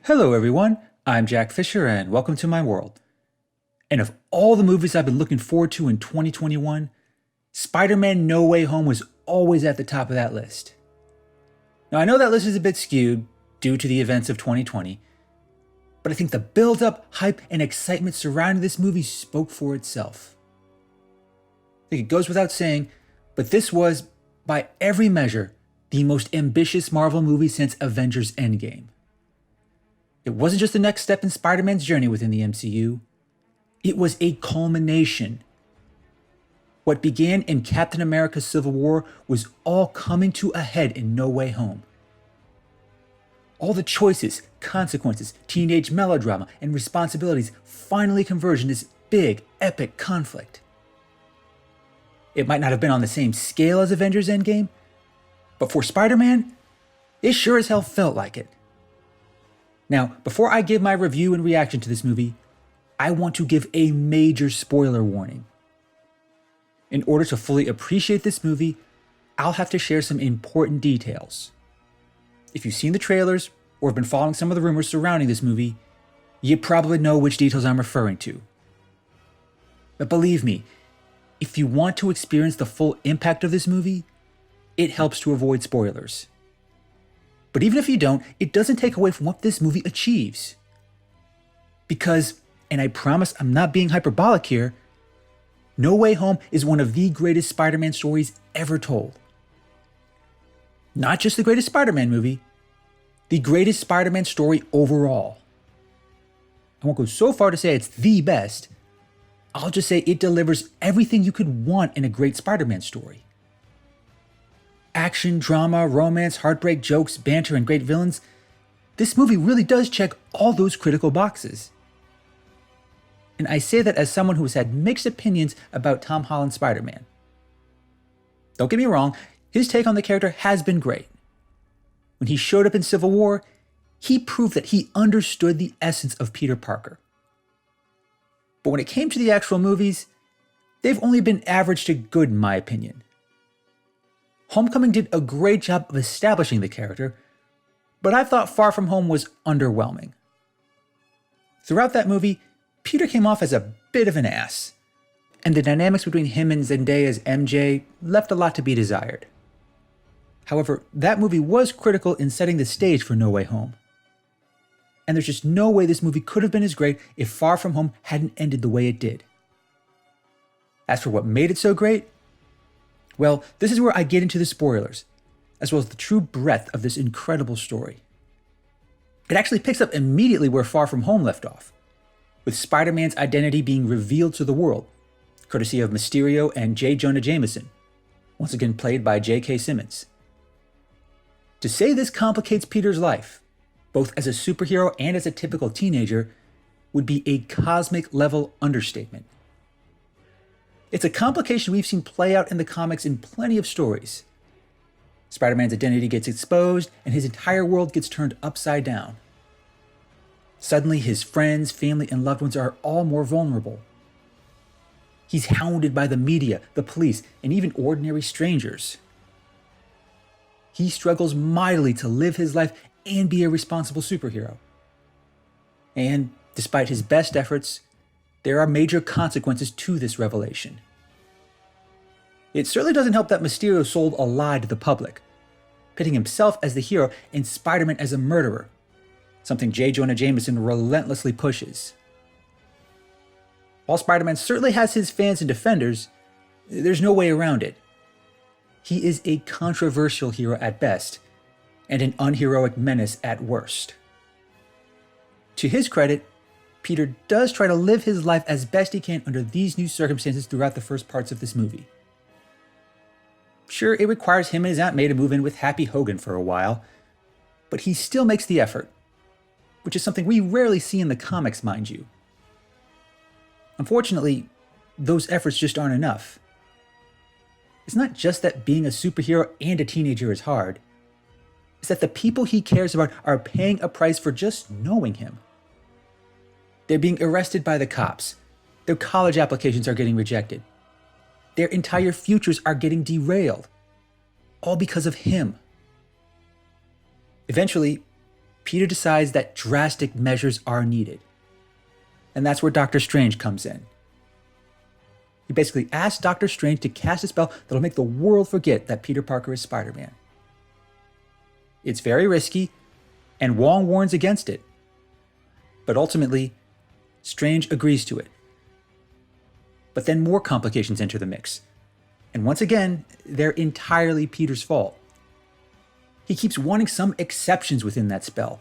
Hello everyone, I'm Jack Fisher and welcome to my world. And of all the movies I've been looking forward to in 2021, Spider-Man No Way Home was always at the top of that list. Now I know that list is a bit skewed due to the events of 2020, but I think the build-up, hype, and excitement surrounding this movie spoke for itself. I think it goes without saying, but this was, by every measure, the most ambitious Marvel movie since Avengers Endgame. It wasn't just the next step in Spider-Man's journey within the MCU, it was a culmination. What began in Captain America Civil War was all coming to a head in No Way Home. All the choices, consequences, teenage melodrama, and responsibilities finally converge in this big, epic conflict. It might not have been on the same scale as Avengers Endgame, but for Spider-Man, it sure as hell felt like it. Now, before I give my review and reaction to this movie, I want to give a major spoiler warning. In order to fully appreciate this movie, I'll have to share some important details. If you've seen the trailers or have been following some of the rumors surrounding this movie, you probably know which details I'm referring to. But believe me, if you want to experience the full impact of this movie, it helps to avoid spoilers. But even if you don't, it doesn't take away from what this movie achieves. Because, and I promise I'm not being hyperbolic here, No Way Home is one of the greatest Spider-Man stories ever told. Not just the greatest Spider-Man movie, the greatest Spider-Man story overall. I won't go so far to say it's the best. I'll just say it delivers everything you could want in a great Spider-Man story. Action, drama, romance, heartbreak, jokes, banter, and great villains, this movie really does check all those critical boxes. And I say that as someone who has had mixed opinions about Tom Holland's Spider-Man. Don't get me wrong, his take on the character has been great. When he showed up in Civil War, he proved that he understood the essence of Peter Parker. But when it came to the actual movies, they've only been average to good in my opinion. Homecoming did a great job of establishing the character, but I thought Far From Home was underwhelming. Throughout that movie, Peter came off as a bit of an ass, and the dynamics between him and Zendaya's MJ left a lot to be desired. However, that movie was critical in setting the stage for No Way Home. And there's just no way this movie could have been as great if Far From Home hadn't ended the way it did. As for what made it so great, well, this is where I get into the spoilers, as well as the true breadth of this incredible story. It actually picks up immediately where Far From Home left off, with Spider-Man's identity being revealed to the world, courtesy of Mysterio and J. Jonah Jameson, once again played by J.K. Simmons. To say this complicates Peter's life, both as a superhero and as a typical teenager, would be a cosmic-level understatement. It's a complication we've seen play out in the comics in plenty of stories. Spider-Man's identity gets exposed, and his entire world gets turned upside down. Suddenly, his friends, family, and loved ones are all more vulnerable. He's hounded by the media, the police, and even ordinary strangers. He struggles mightily to live his life and be a responsible superhero. And, despite his best efforts, there are major consequences to this revelation. It certainly doesn't help that Mysterio sold a lie to the public, pitting himself as the hero and Spider-Man as a murderer, something J. Jonah Jameson relentlessly pushes. While Spider-Man certainly has his fans and defenders, there's no way around it. He is a controversial hero at best, and an unheroic menace at worst. To his credit, Peter does try to live his life as best he can under these new circumstances throughout the first parts of this movie. Sure, it requires him and his Aunt May to move in with Happy Hogan for a while, but he still makes the effort, which is something we rarely see in the comics, mind you. Unfortunately, those efforts just aren't enough. It's not just that being a superhero and a teenager is hard, it's that the people he cares about are paying a price for just knowing him. They're being arrested by the cops. Their college applications are getting rejected. Their entire futures are getting derailed. All because of him. Eventually, Peter decides that drastic measures are needed. And that's where Doctor Strange comes in. He basically asks Doctor Strange to cast a spell that'll make the world forget that Peter Parker is Spider-Man. It's very risky, and Wong warns against it. But ultimately, Strange agrees to it. But then more complications enter the mix. And once again, they're entirely Peter's fault. He keeps wanting some exceptions within that spell.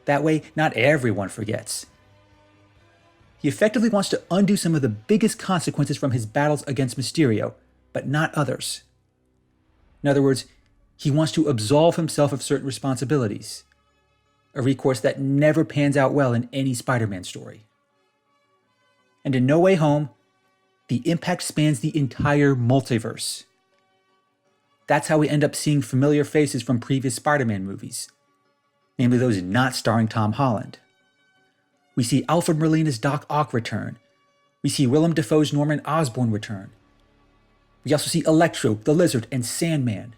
That way, not everyone forgets. He effectively wants to undo some of the biggest consequences from his battles against Mysterio, but not others. In other words, he wants to absolve himself of certain responsibilities, a recourse that never pans out well in any Spider-Man story. And in No Way Home, the impact spans the entire multiverse. That's how we end up seeing familiar faces from previous Spider-Man movies, namely those not starring Tom Holland. We see Alfred Molina's Doc Ock return. We see Willem Dafoe's Norman Osborn return. We also see Electro, the Lizard, and Sandman.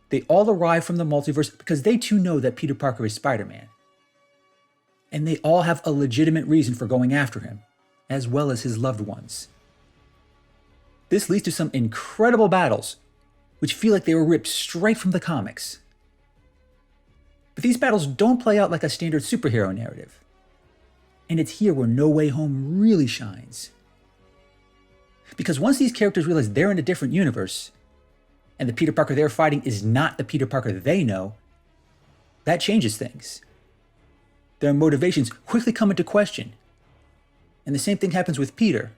They all arrive from the multiverse because they too know that Peter Parker is Spider-Man. And they all have a legitimate reason for going after him, as well as his loved ones. This leads to some incredible battles, which feel like they were ripped straight from the comics. But these battles don't play out like a standard superhero narrative. And it's here where No Way Home really shines. Because once these characters realize they're in a different universe, and the Peter Parker they're fighting is not the Peter Parker they know, that changes things. Their motivations quickly come into question. And the same thing happens with Peter.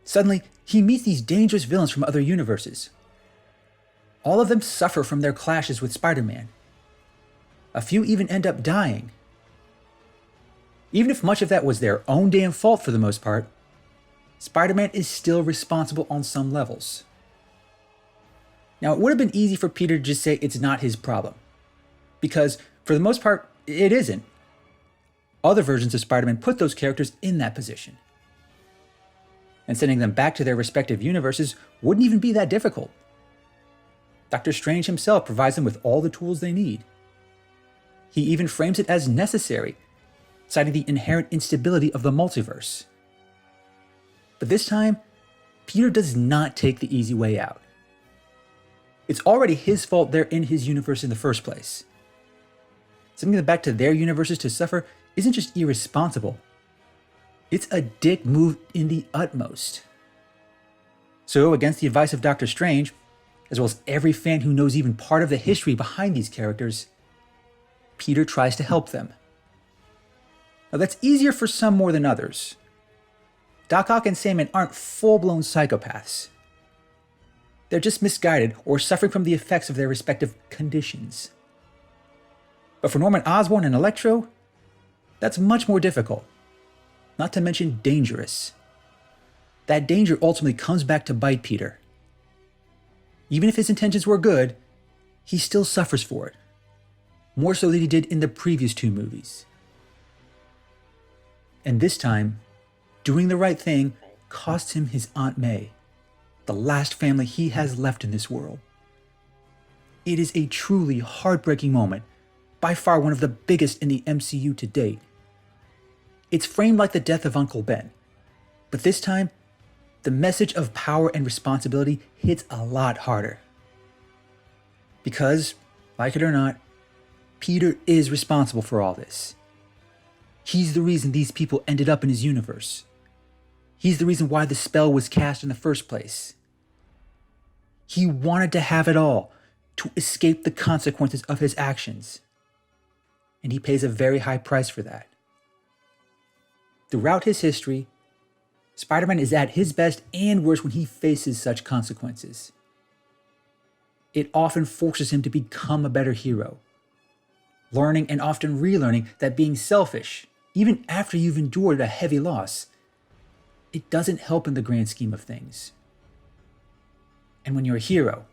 Suddenly, he meets these dangerous villains from other universes. All of them suffer from their clashes with Spider-Man. A few even end up dying. Even if much of that was their own damn fault for the most part, Spider-Man is still responsible on some levels. Now, it would have been easy for Peter to just say it's not his problem, because for the most part, it isn't. Other versions of Spider-Man put those characters in that position. And sending them back to their respective universes wouldn't even be that difficult. Doctor Strange himself provides them with all the tools they need. He even frames it as necessary, citing the inherent instability of the multiverse. But this time, Peter does not take the easy way out. It's already his fault they're in his universe in the first place. Sending them back to their universes to suffer isn't just irresponsible. It's a dick move in the utmost. So, against the advice of Doctor Strange, as well as every fan who knows even part of the history behind these characters, Peter tries to help them. Now that's easier for some more than others. Doc Ock and Sandman aren't full-blown psychopaths. They're just misguided or suffering from the effects of their respective conditions. But for Norman Osborn and Electro, that's much more difficult. Not to mention dangerous. That danger ultimately comes back to bite Peter. Even if his intentions were good, he still suffers for it. More so than he did in the previous two movies. And this time, doing the right thing costs him his Aunt May, the last family he has left in this world. It is a truly heartbreaking moment, by far one of the biggest in the MCU to date. It's framed like the death of Uncle Ben, but this time, the message of power and responsibility hits a lot harder. Because, like it or not, Peter is responsible for all this. He's the reason these people ended up in his universe. He's the reason why the spell was cast in the first place. He wanted to have it all, to escape the consequences of his actions. And he pays a very high price for that. Throughout his history, Spider-Man is at his best and worst when he faces such consequences. It often forces him to become a better hero, learning and often relearning that being selfish, even after you've endured a heavy loss, it doesn't help in the grand scheme of things. And when you're a hero,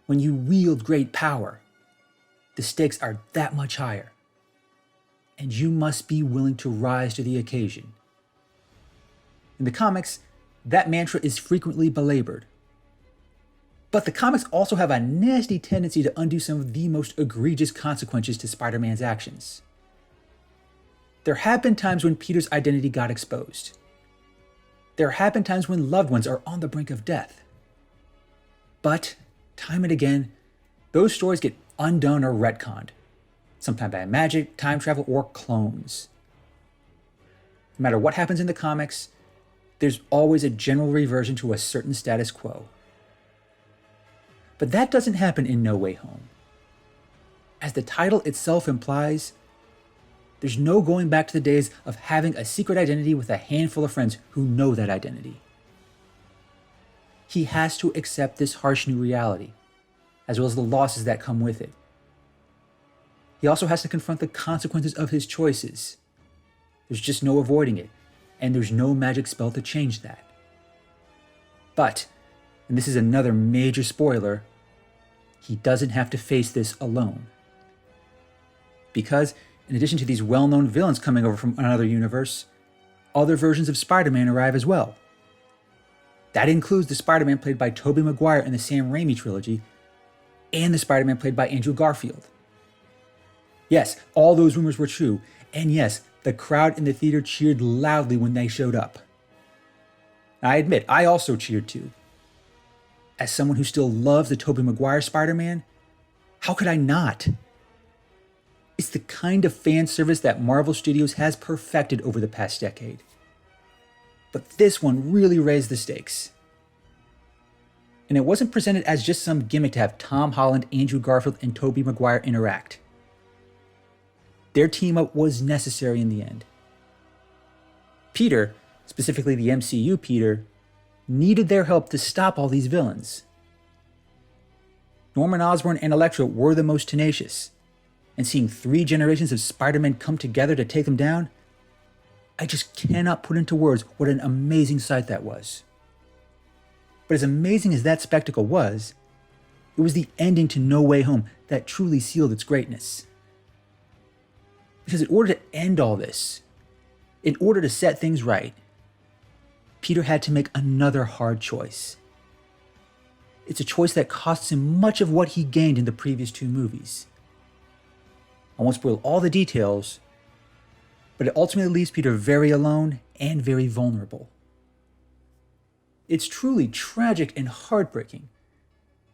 when you wield great power, the stakes are that much higher. And you must be willing to rise to the occasion. In the comics, that mantra is frequently belabored. But the comics also have a nasty tendency to undo some of the most egregious consequences to Spider-Man's actions. There have been times when Peter's identity got exposed. There have been times when loved ones are on the brink of death. But, time and again, those stories get undone or retconned, sometimes by magic, time travel, or clones. No matter what happens in the comics, there's always a general reversion to a certain status quo. But that doesn't happen in No Way Home. As the title itself implies, there's no going back to the days of having a secret identity with a handful of friends who know that identity. He has to accept this harsh new reality, as well as the losses that come with it. He also has to confront the consequences of his choices. There's just no avoiding it, and there's no magic spell to change that. But, and this is another major spoiler, he doesn't have to face this alone. Because, in addition to these well-known villains coming over from another universe, other versions of Spider-Man arrive as well. That includes the Spider-Man played by Tobey Maguire in the Sam Raimi trilogy, and the Spider-Man played by Andrew Garfield. Yes, all those rumors were true, and yes, the crowd in the theater cheered loudly when they showed up. I admit, I also cheered too. As someone who still loves the Tobey Maguire Spider-Man, how could I not? It's the kind of fan service that Marvel Studios has perfected over the past decade. But this one really raised the stakes. And it wasn't presented as just some gimmick to have Tom Holland, Andrew Garfield, and Tobey Maguire interact. Their team-up was necessary in the end. Peter, specifically the MCU Peter, needed their help to stop all these villains. Norman Osborn and Electro were the most tenacious, and seeing 3 generations of Spider-Man come together to take them down, I just cannot put into words what an amazing sight that was. But as amazing as that spectacle was, it was the ending to No Way Home that truly sealed its greatness. Because in order to end all this, in order to set things right, Peter had to make another hard choice. It's a choice that costs him much of what he gained in the previous 2 movies. I won't spoil all the details, but it ultimately leaves Peter very alone and very vulnerable. It's truly tragic and heartbreaking,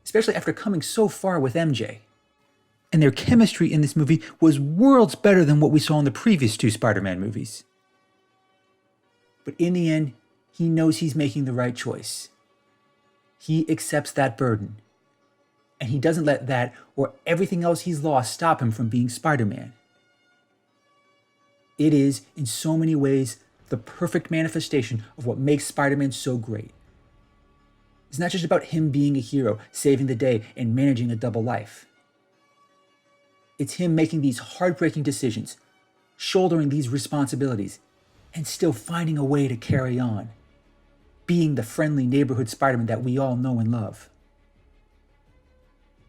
especially after coming so far with MJ. And their chemistry in this movie was worlds better than what we saw in the previous 2 Spider-Man movies. But in the end, he knows he's making the right choice. He accepts that burden. And he doesn't let that or everything else he's lost stop him from being Spider-Man. It is, in so many ways, the perfect manifestation of what makes Spider-Man so great. It's not just about him being a hero, saving the day, and managing a double life. It's him making these heartbreaking decisions, shouldering these responsibilities, and still finding a way to carry on, being the friendly neighborhood Spider-Man that we all know and love.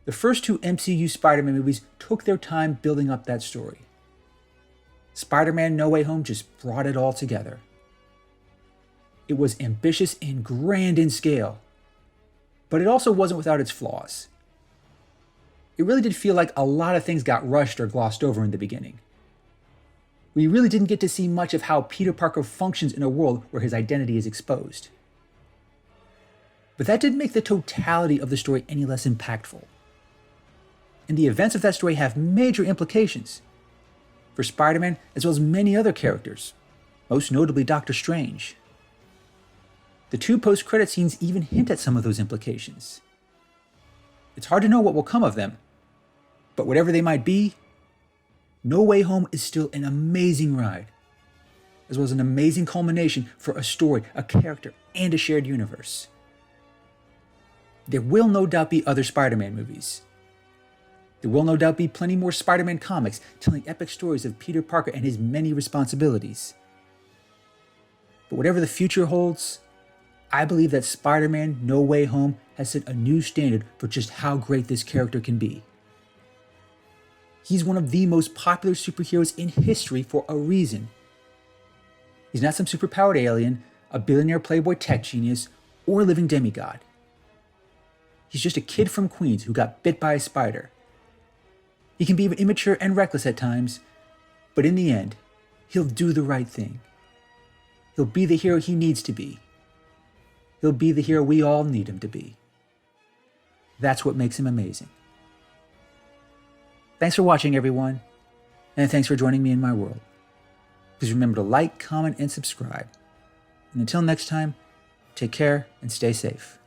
The first 2 MCU Spider-Man movies took their time building up that story. Spider-Man No Way Home just brought it all together. It was ambitious and grand in scale, but it also wasn't without its flaws. It really did feel like a lot of things got rushed or glossed over in the beginning. We really didn't get to see much of how Peter Parker functions in a world where his identity is exposed. But that didn't make the totality of the story any less impactful. And the events of that story have major implications for Spider-Man as well as many other characters, most notably Doctor Strange. The 2 post-credit scenes even hint at some of those implications. It's hard to know what will come of them, but whatever they might be, No Way Home is still an amazing ride, as well as an amazing culmination for a story, a character, and a shared universe. There will no doubt be other Spider-Man movies. There will no doubt be plenty more Spider-Man comics telling epic stories of Peter Parker and his many responsibilities. But whatever the future holds, I believe that Spider-Man No Way Home has set a new standard for just how great this character can be. He's one of the most popular superheroes in history for a reason. He's not some superpowered alien, a billionaire playboy tech genius, or a living demigod. He's just a kid from Queens who got bit by a spider. He can be immature and reckless at times, but in the end, he'll do the right thing. He'll be the hero he needs to be. He'll be the hero we all need him to be. That's what makes him amazing. Thanks for watching, everyone, and thanks for joining me in my world. Please remember to like, comment, and subscribe. And until next time, take care and stay safe.